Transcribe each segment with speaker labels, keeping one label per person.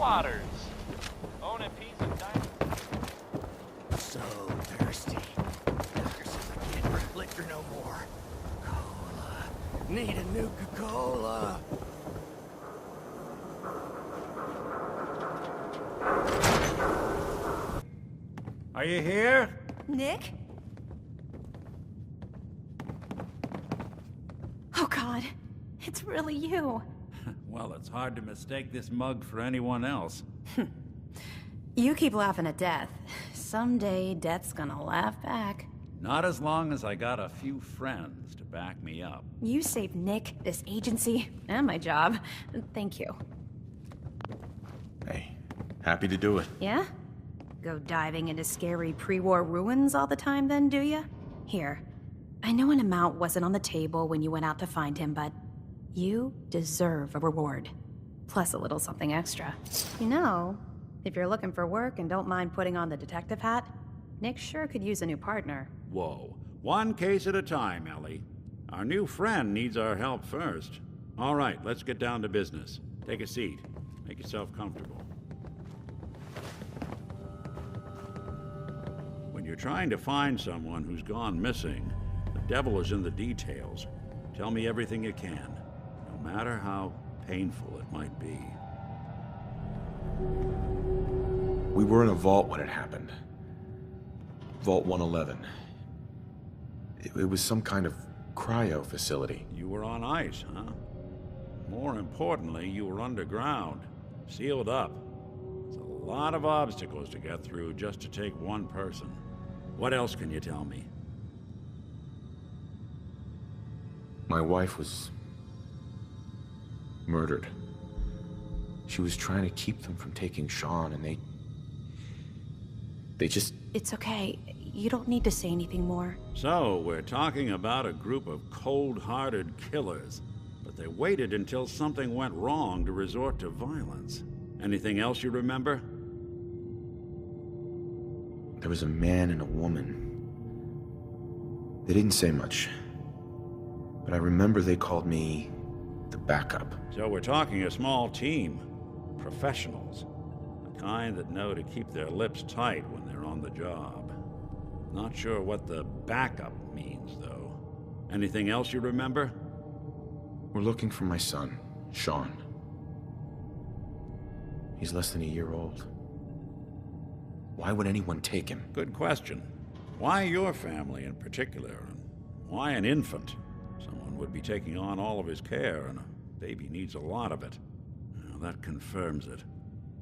Speaker 1: waters. Own a piece of diamond.
Speaker 2: So thirsty. I can't drink liquor no more. Cola. Need a Nuka-Cola.
Speaker 3: Are you here?
Speaker 4: Nick? Oh God, it's really you.
Speaker 3: Well, it's hard to mistake this mug for anyone else.
Speaker 4: You keep laughing at death. Someday, death's gonna laugh back.
Speaker 3: Not as long as I got a few friends to back me up.
Speaker 4: You saved Nick, this agency, and my job. Thank you.
Speaker 5: Hey, happy to do it.
Speaker 4: Yeah? Go diving into scary pre-war ruins all the time then, do ya? Here, I know an amount wasn't on the table when you went out to find him, but you deserve a reward. Plus a little something extra. You know, if you're looking for work and don't mind putting on the detective hat, Nick sure could use a new partner.
Speaker 3: Whoa. One case at a time, Ellie. Our new friend needs our help first. All right, let's get down to business. Take a seat. Make yourself comfortable. When you're trying to find someone who's gone missing, the devil is in the details. Tell me everything you can, no matter how painful it might be.
Speaker 5: We were in a vault when it happened. Vault 111. It was some kind of cryo facility.
Speaker 3: You were on ice, huh? More importantly, you were underground, sealed up. There's a lot of obstacles to get through just to take one person. What else can you tell me?
Speaker 5: My wife was murdered. She was trying to keep them from taking Sean, and they just...
Speaker 4: It's okay. You don't need to say anything more.
Speaker 3: So, we're talking about a group of cold-hearted killers, but they waited until something went wrong to resort to violence. Anything else you remember?
Speaker 5: There was a man and a woman. They didn't say much, but I remember they called me the backup.
Speaker 3: So we're talking a small team. Professionals. The kind that know to keep their lips tight when they're on the job. Not sure what the backup means, though. Anything else you remember?
Speaker 5: We're looking for my son, Sean. He's less than a year old. Why would anyone take him?
Speaker 3: Good question. Why your family in particular? And why an infant? Someone would be taking on all of his care, and a baby needs a lot of it. Well, that confirms it.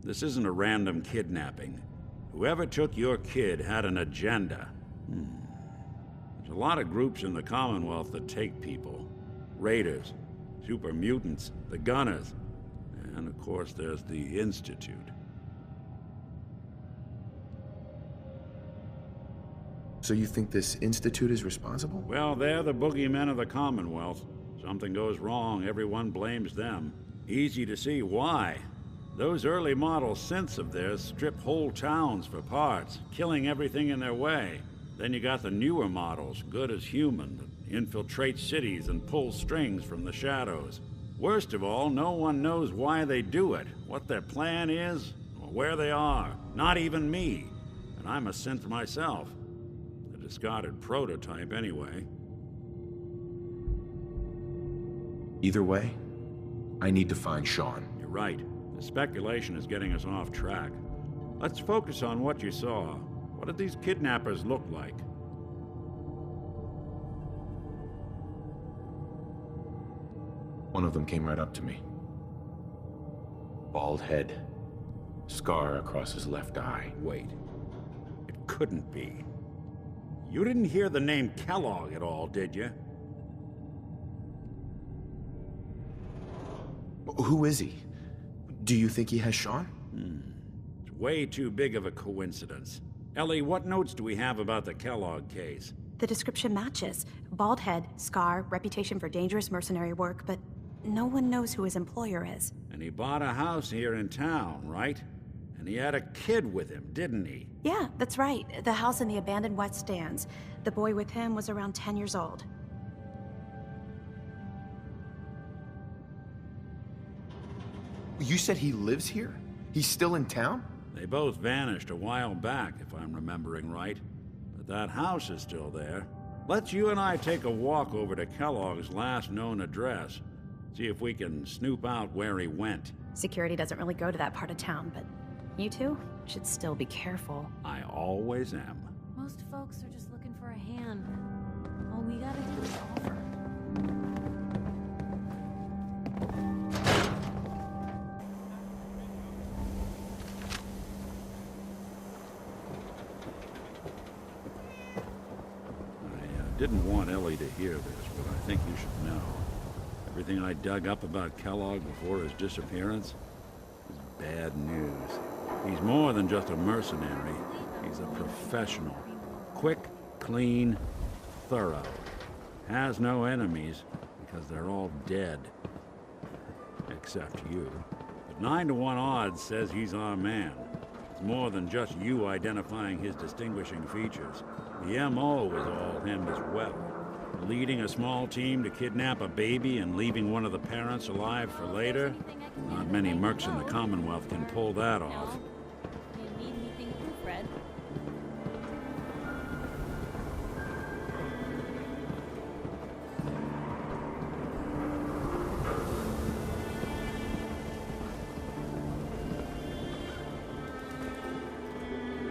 Speaker 3: This isn't a random kidnapping. Whoever took your kid had an agenda. There's a lot of groups in the Commonwealth that take people. Raiders, super mutants, the Gunners, and of course there's the Institute.
Speaker 5: So you think this Institute is responsible?
Speaker 3: Well, they're the boogeymen of the Commonwealth. Something goes wrong, everyone blames them. Easy to see why. Those early model synths of theirs strip whole towns for parts, killing everything in their way. Then you got the newer models, good as human, that infiltrate cities and pull strings from the shadows. Worst of all, no one knows why they do it, what their plan is, or where they are. Not even me. And I'm a synth myself. A discarded prototype anyway.
Speaker 5: Either way, I need to find Sean.
Speaker 3: You're right. The speculation is getting us off track. Let's focus on what you saw. What did these kidnappers look like?
Speaker 5: One of them came right up to me. Bald head. Scar across his left eye.
Speaker 3: Wait. It couldn't be. You didn't hear the name Kellogg at all, did you?
Speaker 5: Who is he? Do you think he has Sean?
Speaker 3: It's way too big of a coincidence. Ellie, what notes do we have about the Kellogg case?
Speaker 4: The description matches. Bald head, scar, reputation for dangerous mercenary work, but no one knows who his employer is.
Speaker 3: And he bought a house here in town, right? And he had a kid with him, didn't he?
Speaker 4: Yeah, that's right. The house in the abandoned West Stands. The boy with him was around 10 years old.
Speaker 5: You said he lives here? He's still in town?
Speaker 3: They both vanished a while back, if I'm remembering right. But that house is still there. Let's you and I take a walk over to Kellogg's last known address. See if we can snoop out where he went.
Speaker 4: Security doesn't really go to that part of town, but you two should still be careful.
Speaker 3: I always am.
Speaker 6: Most folks are just looking for a hand. All we gotta do is offer.
Speaker 3: I didn't want Ellie to hear this, but I think you should know. Everything I dug up about Kellogg before his disappearance is bad news. He's more than just a mercenary. He's a professional. Quick, clean, thorough. Has no enemies because they're all dead. Except you. But 9 to 1 odds says he's our man. It's more than just you identifying his distinguishing features. The MO is all him as well. Leading a small team to kidnap a baby and leaving one of the parents alive for later? Not many mercs in the Commonwealth can pull that off.
Speaker 6: Do you need anything proofread?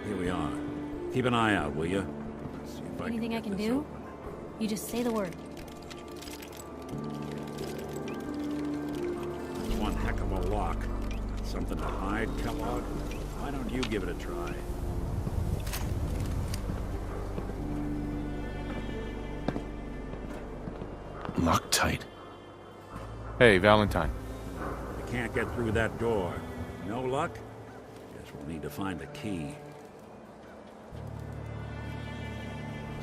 Speaker 3: Here we are. Keep an eye out, will you?
Speaker 6: Anything I can do? You just say the word.
Speaker 3: It's one heck of a lock. Something to hide, Kellogg? Why don't you give it a try?
Speaker 5: Locked tight. Hey, Valentine.
Speaker 3: I can't get through that door. No luck? Guess we'll need to find the key.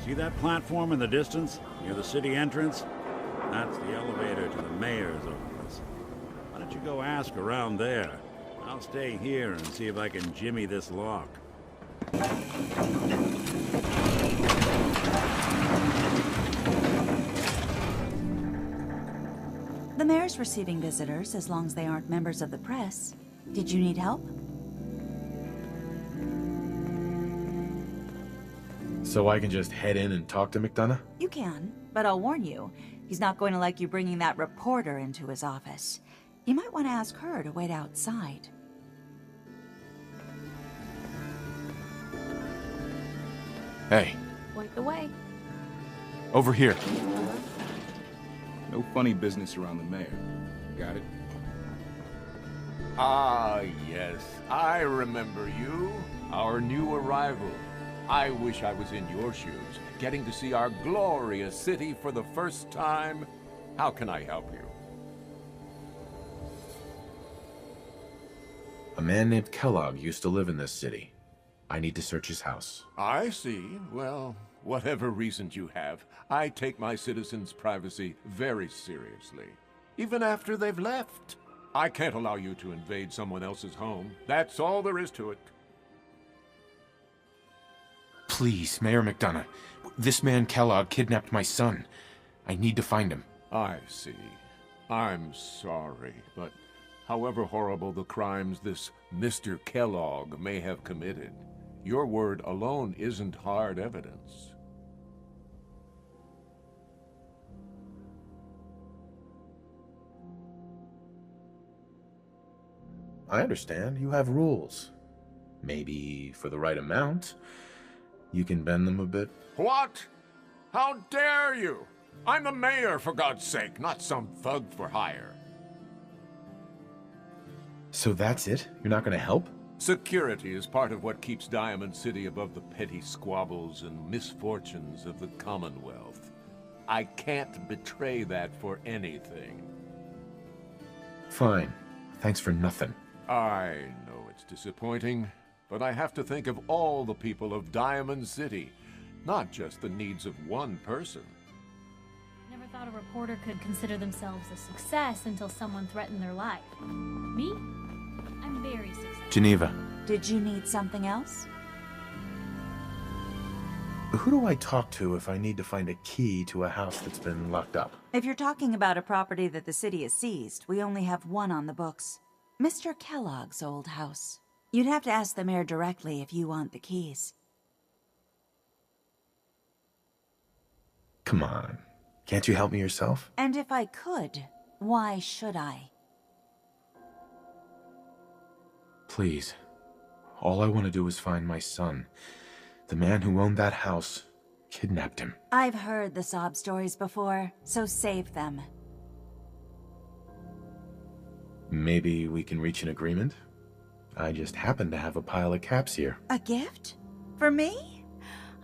Speaker 3: See that platform in the distance, near the city entrance? That's the elevator to the mayor's office. Why don't you go ask around there? I'll stay here and see if I can jimmy this lock.
Speaker 7: The mayor's receiving visitors as long as they aren't members of the press. Did you need help?
Speaker 5: So I can just head in and talk to McDonough?
Speaker 7: You can, but I'll warn you, he's not going to like you bringing that reporter into his office. You might want to ask her to wait outside.
Speaker 5: Hey,
Speaker 6: Point the way.
Speaker 5: over here.
Speaker 8: No funny business around the mayor. Got it?
Speaker 9: Ah, yes. I remember you. Our new arrival. I wish I was in your shoes, getting to see our glorious city for the first time. How can I help you?
Speaker 5: A man named Kellogg used to live in this city. I need to search his house.
Speaker 9: I see. Well, whatever reasons you have, I take my citizens' privacy very seriously. Even after they've left. I can't allow you to invade someone else's home. That's all there is to it.
Speaker 5: Please, Mayor McDonough. This man Kellogg kidnapped my son. I need to find him.
Speaker 9: I see. I'm sorry, but however horrible the crimes this Mr. Kellogg may have committed, your word alone isn't hard evidence.
Speaker 5: I understand. You have rules. Maybe for the right amount, you can bend them a bit.
Speaker 9: What? How dare you? I'm the mayor, for God's sake, not some thug for hire.
Speaker 5: So that's it? You're not going to help?
Speaker 9: Security is part of what keeps Diamond City above the petty squabbles and misfortunes of the Commonwealth. I can't betray that for anything.
Speaker 5: Fine. Thanks for nothing.
Speaker 9: I know it's disappointing, but I have to think of all the people of Diamond City, not just the needs of one person.
Speaker 6: Never thought a reporter could consider themselves a success until someone threatened their life. Me? I'm very successful.
Speaker 5: Geneva.
Speaker 7: Did you need something else?
Speaker 5: Who do I talk to if I need to find a key to a house that's been locked up?
Speaker 7: If you're talking about a property that the city has seized, we only have one on the books. Mr. Kellogg's old house. You'd have to ask the mayor directly if you want the keys.
Speaker 5: Come on. Can't you help me yourself?
Speaker 7: And if I could, why should I?
Speaker 5: Please. All I want to do is find my son. The man who owned that house kidnapped him.
Speaker 7: I've heard the sob stories before, so save them.
Speaker 5: Maybe we can reach an agreement? I just happen to have a pile of caps here.
Speaker 7: A gift? For me?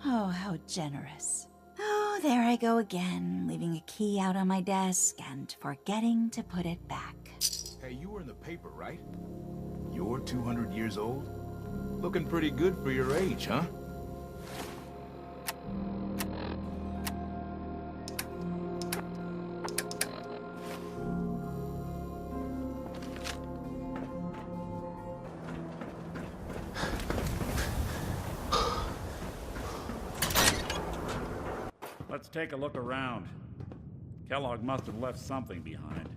Speaker 7: Oh, how generous. Oh, there I go again, leaving a key out on my desk and forgetting to put it back.
Speaker 8: Hey, you were in the paper, right? You're 200 years old? Looking pretty good for your age, huh?
Speaker 3: Let's take a look around. Kellogg must have left something behind.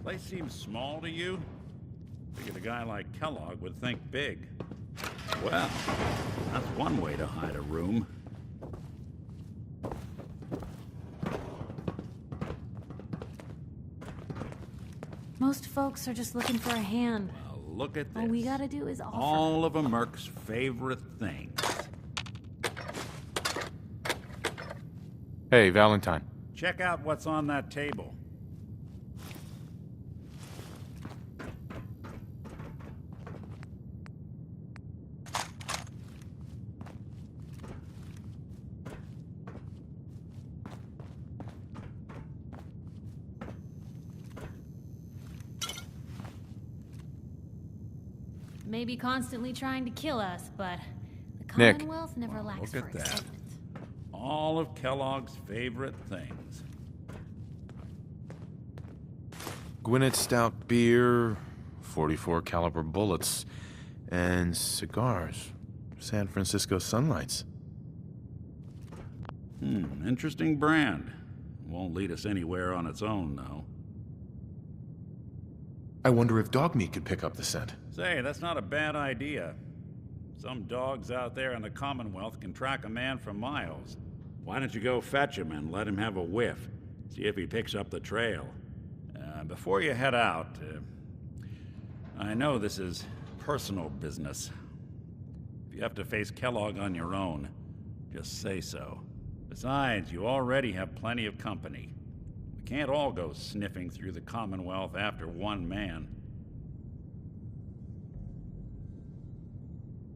Speaker 3: Place seems small to you? Figured a guy like Kellogg would think big. Well, that's one way to hide a room.
Speaker 6: Most folks are just looking for a hand.
Speaker 3: Well, look at this.
Speaker 6: All we gotta do is offer.
Speaker 3: All of a merc's favorite things.
Speaker 5: Hey, Valentine.
Speaker 3: Check out what's on that table.
Speaker 6: Maybe constantly trying to kill us, but the
Speaker 5: Nick.
Speaker 6: Commonwealth never lacks
Speaker 3: Look
Speaker 6: for
Speaker 3: at that.
Speaker 6: excitement.
Speaker 3: All of Kellogg's favorite things.
Speaker 5: Gwinnett Stout beer, 44 caliber bullets, and cigars. San Francisco Sunlights.
Speaker 3: Interesting brand. Won't lead us anywhere on its own, though.
Speaker 5: I wonder if dog meat could pick up the scent.
Speaker 3: Say, that's not a bad idea. Some dogs out there in the Commonwealth can track a man for miles. Why don't you go fetch him and let him have a whiff? See if he picks up the trail. Before you head out, I know this is personal business. If you have to face Kellogg on your own, just say so. Besides, you already have plenty of company. We can't all go sniffing through the Commonwealth after one man.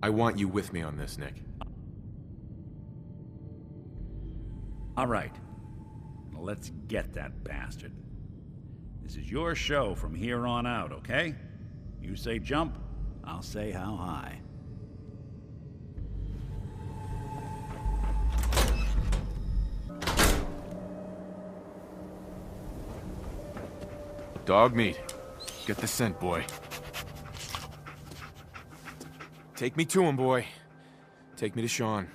Speaker 5: I want you with me on this, Nick.
Speaker 3: All right. Let's get that bastard. This is your show from here on out, okay? You say jump, I'll say how high.
Speaker 5: Dog meat. Get the scent, boy. Take me to him, boy. Take me to Sean.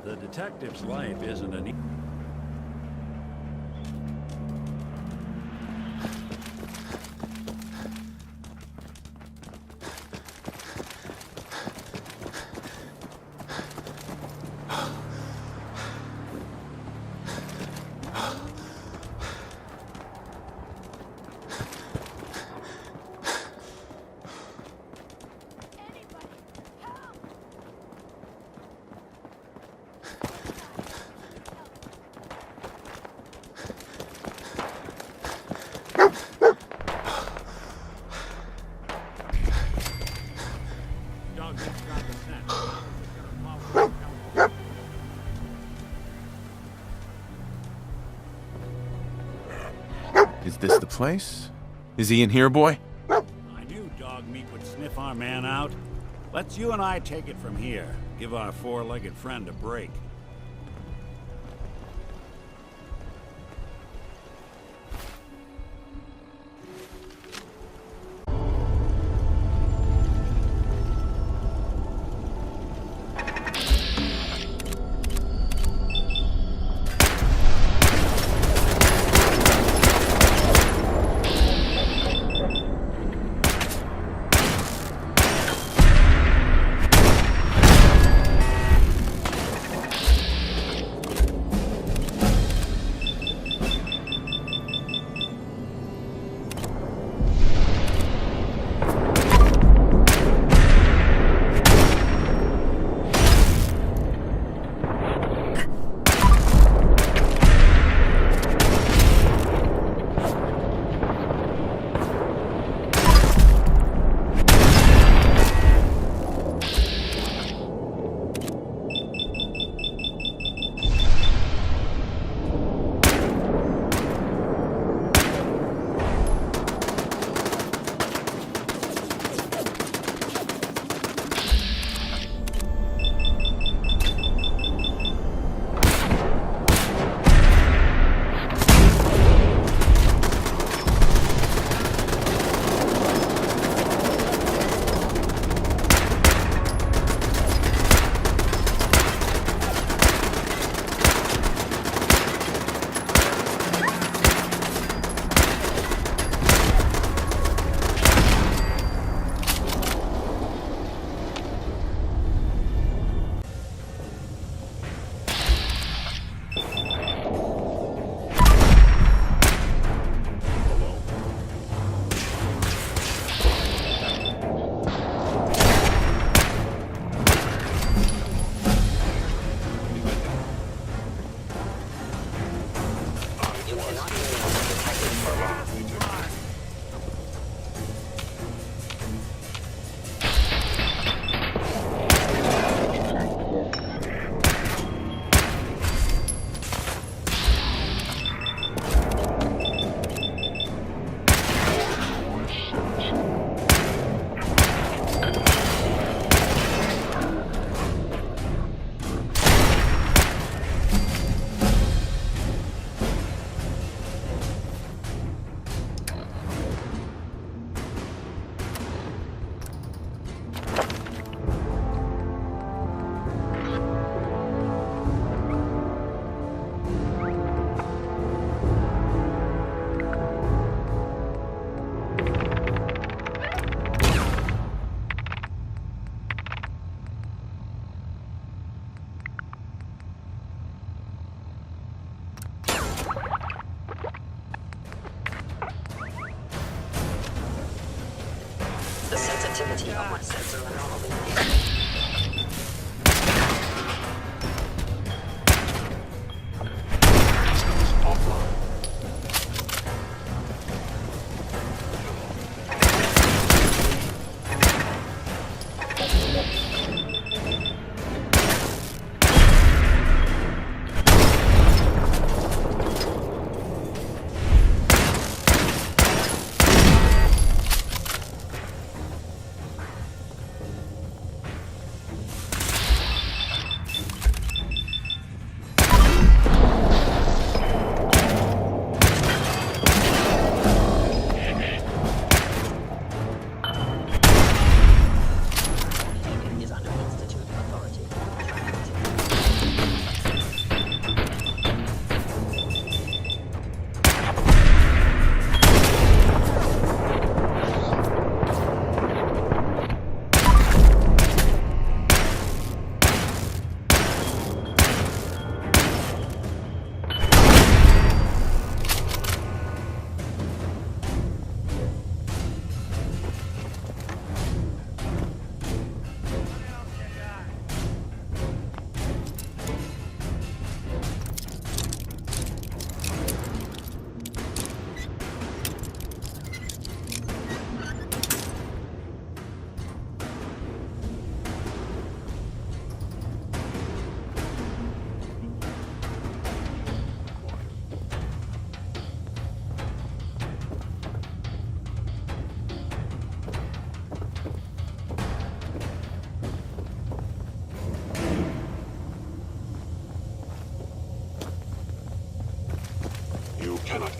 Speaker 3: The detective's life isn't an
Speaker 5: Is this the place? Is he in here, boy?
Speaker 3: I knew dog meat would sniff our man out. Let's you and I take it from here. Give our four-legged friend a break.
Speaker 10: The sensitivity of my sensor anomaly.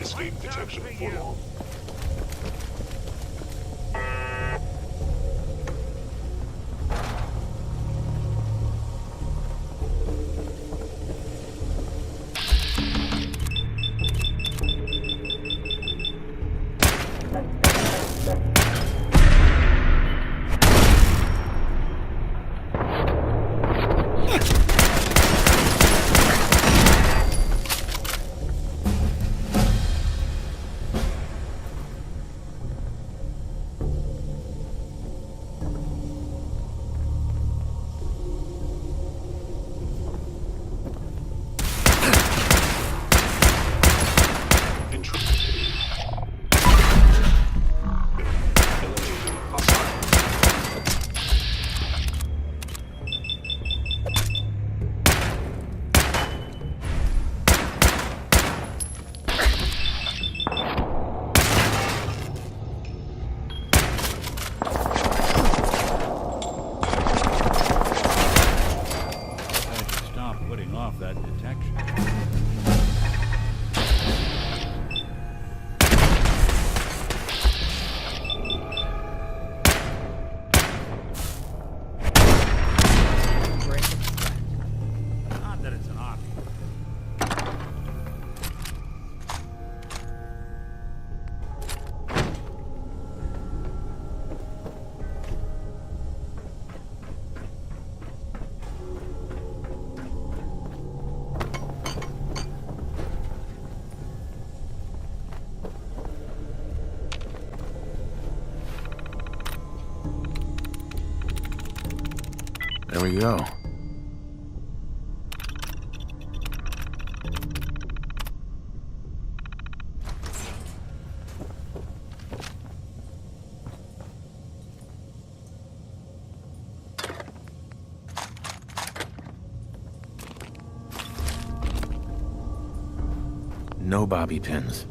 Speaker 11: escape detection for long.
Speaker 5: There we go. No bobby pins.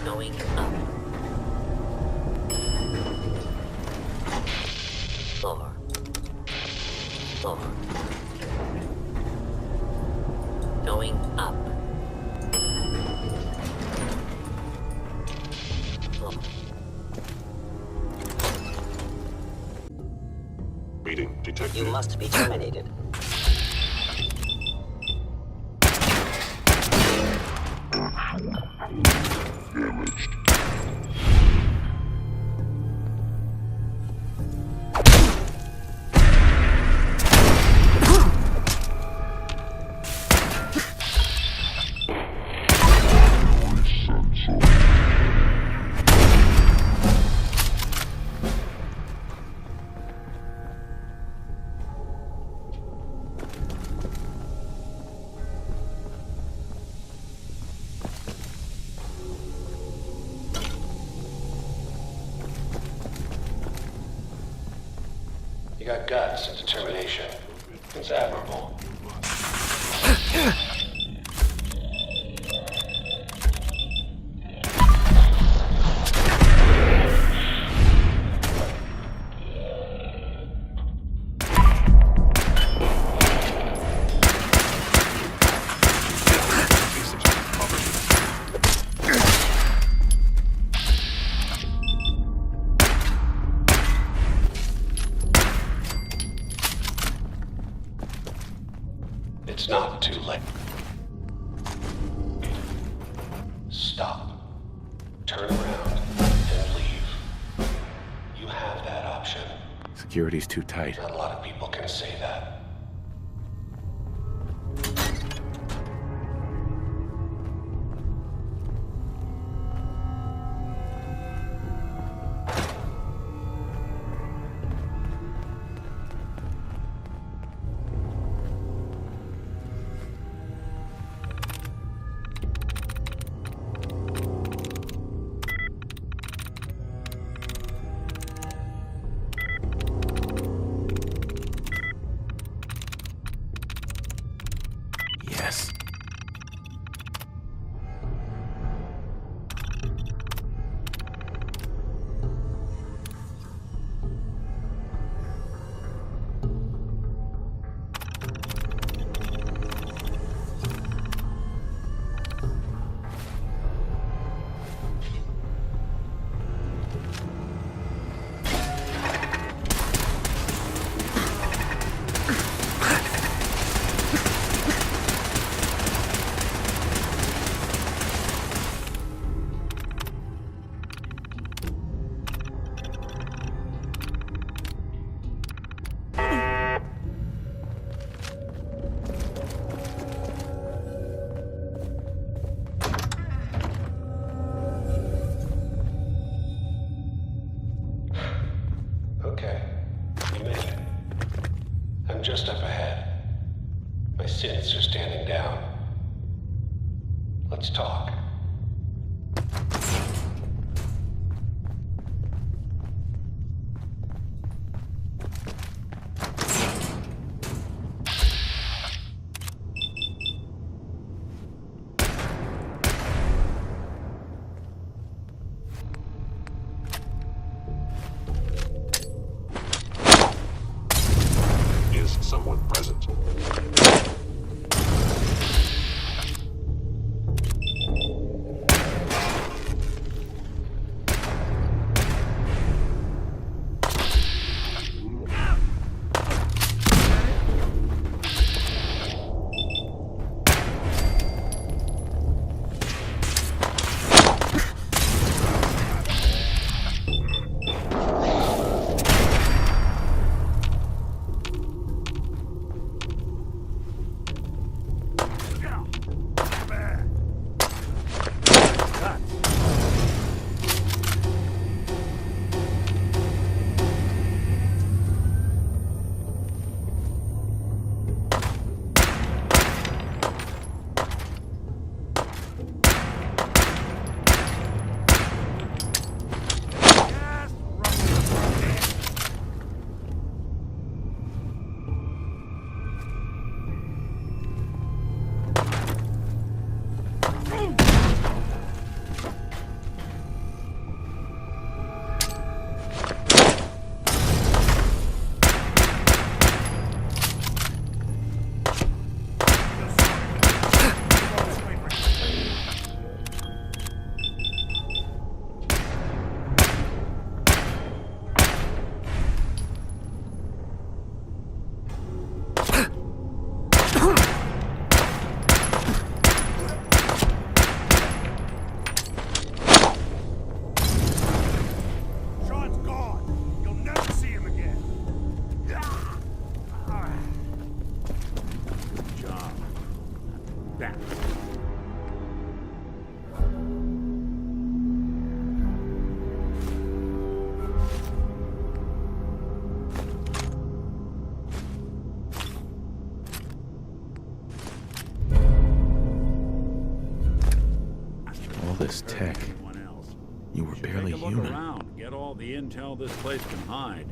Speaker 10: Going up. 4. 4. Going up. 4.
Speaker 11: Meeting detected.
Speaker 10: You must be terminated.
Speaker 11: Damaged.
Speaker 12: You got guts and determination. It's admirable. It's not too late. Stop. Turn around and leave. You have that option.
Speaker 5: Security's too tight.
Speaker 12: Not a lot of people can say that. synths are standing down. Let's talk.
Speaker 11: Is someone present?
Speaker 5: This tech. You were barely human.
Speaker 3: Look around. Get all the intel this place can hide.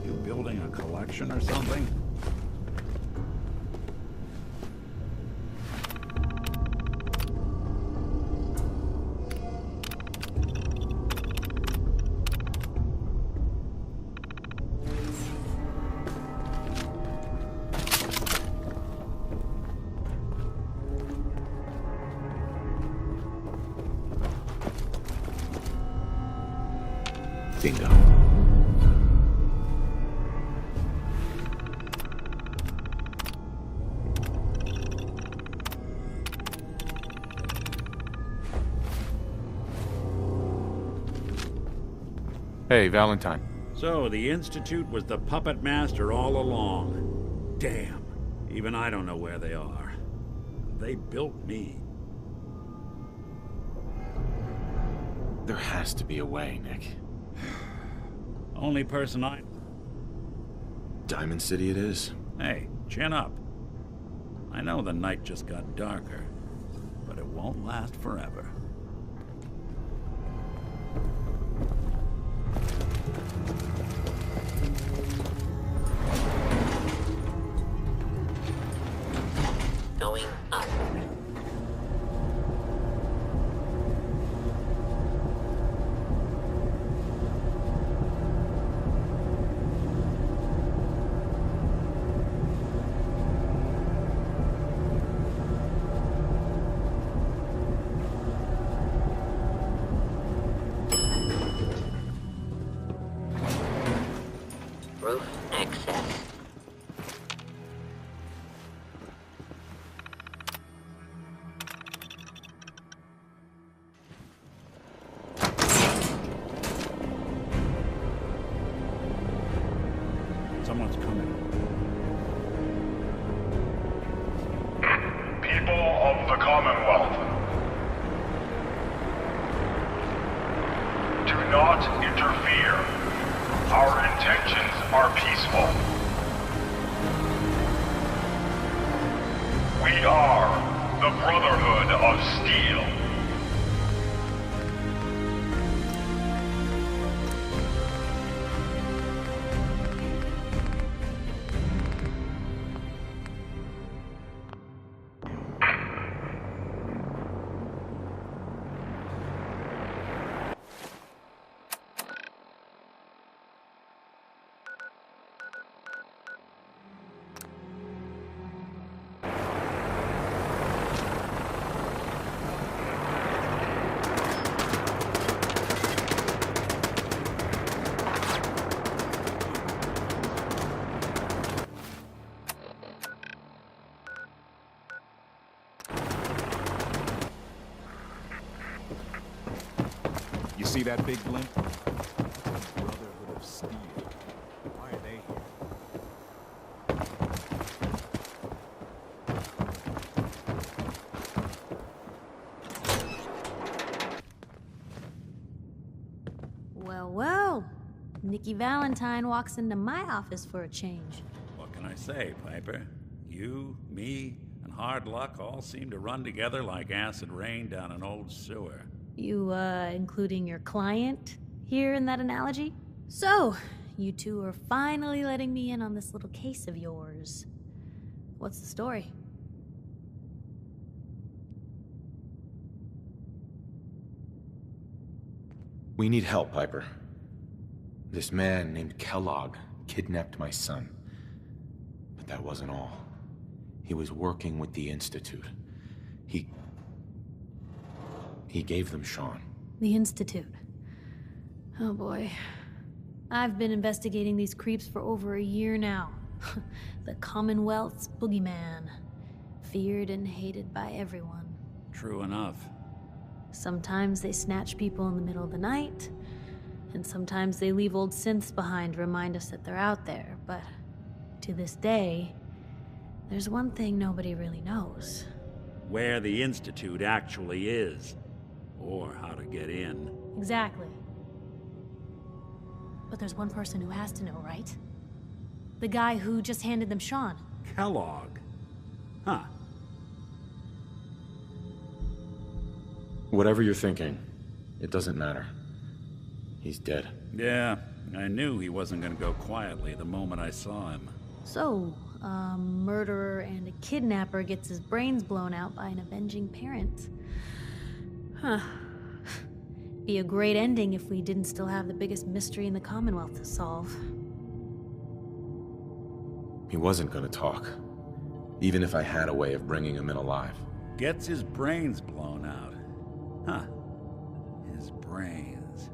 Speaker 3: You building a collection or something?
Speaker 5: Bingo. Hey, Valentine.
Speaker 3: So, the Institute was the puppet master all along. Damn. Even I don't know where they are. They built me.
Speaker 5: There has to be a way, Nick.
Speaker 3: Only person I...
Speaker 5: Diamond City it is.
Speaker 3: Hey, chin up. I know the night just got darker, but it won't last forever.
Speaker 10: Going up. Roof access.
Speaker 3: Someone's coming.
Speaker 13: People of the Commonwealth, do not interfere. Our intentions are peaceful. We are the Brotherhood of Steel.
Speaker 8: You see that big blimp? Brotherhood of Steel. Why are they here?
Speaker 6: Well, well. Nikki Valentine walks into my office for a change.
Speaker 3: What can I say, Piper? You, me, and hard luck all seem to run together like acid rain down an old sewer.
Speaker 6: You, including your client here in that analogy? So, you two are finally letting me in on this little case of yours. What's the story?
Speaker 5: We need help, Piper. This man named Kellogg kidnapped my son. But that wasn't all. He was working with the Institute. He gave them Sean.
Speaker 6: The Institute. Oh boy. I've been investigating these creeps for over a year now. The Commonwealth's boogeyman. Feared and hated by everyone.
Speaker 3: True enough.
Speaker 6: Sometimes they snatch people in the middle of the night, and sometimes they leave old synths behind to remind us that they're out there, but to this day, there's one thing nobody really knows.
Speaker 3: Where the Institute actually is. Or how to get in.
Speaker 6: Exactly. But there's one person who has to know, right? The guy who just handed them Sean.
Speaker 3: Kellogg? Huh.
Speaker 5: Whatever you're thinking, it doesn't matter. He's dead.
Speaker 3: Yeah, I knew he wasn't gonna go quietly the moment I saw him.
Speaker 6: So, a murderer and a kidnapper gets his brains blown out by an avenging parent. Huh. Be a great ending if we didn't still have the biggest mystery in the Commonwealth to solve.
Speaker 5: He wasn't gonna talk. Even if I had a way of bringing him in alive.
Speaker 3: Gets his brains blown out. Huh. His brains.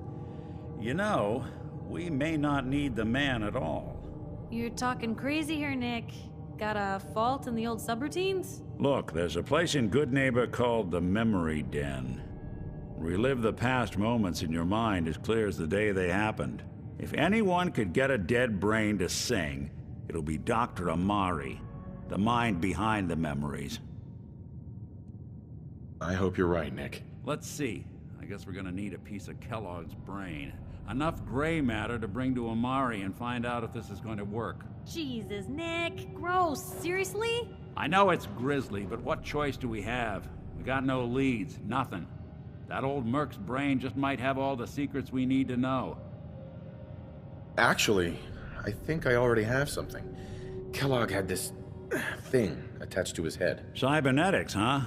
Speaker 3: You know, we may not need the man at all.
Speaker 6: You're talking crazy here, Nick. Got a fault in the old subroutines?
Speaker 3: Look, there's a place in Good Neighbor called the Memory Den. Relive the past moments in your mind as clear as the day they happened. If anyone could get a dead brain to sing, it'll be Dr. Amari, the mind behind the memories.
Speaker 5: I hope you're right, Nick.
Speaker 3: Let's see. I guess we're gonna need a piece of Kellogg's brain. Enough gray matter to bring to Amari and find out if this is going to work.
Speaker 6: Jesus, Nick. Gross. Seriously?
Speaker 3: I know it's grisly, but what choice do we have? We got no leads, nothing. That old Merc's brain just might have all the secrets we need to know.
Speaker 5: Actually, I think I already have something. Kellogg had this thing attached to his head.
Speaker 3: Cybernetics, huh?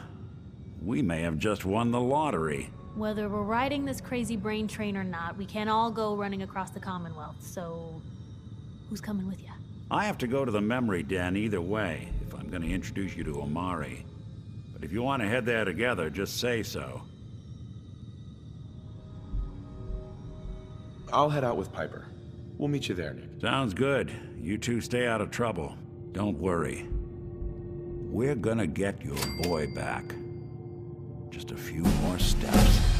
Speaker 3: We may have just won the lottery.
Speaker 6: Whether we're riding this crazy brain train or not, we can't all go running across the Commonwealth, so who's coming with you?
Speaker 3: I have to go to the Memory Den either way, if I'm going to introduce you to Amari. But if you want to head there together, just say so.
Speaker 5: I'll head out with Piper. We'll meet you there, Nick.
Speaker 3: Sounds good. You two stay out of trouble. Don't worry. We're gonna get your boy back. Just a few more steps.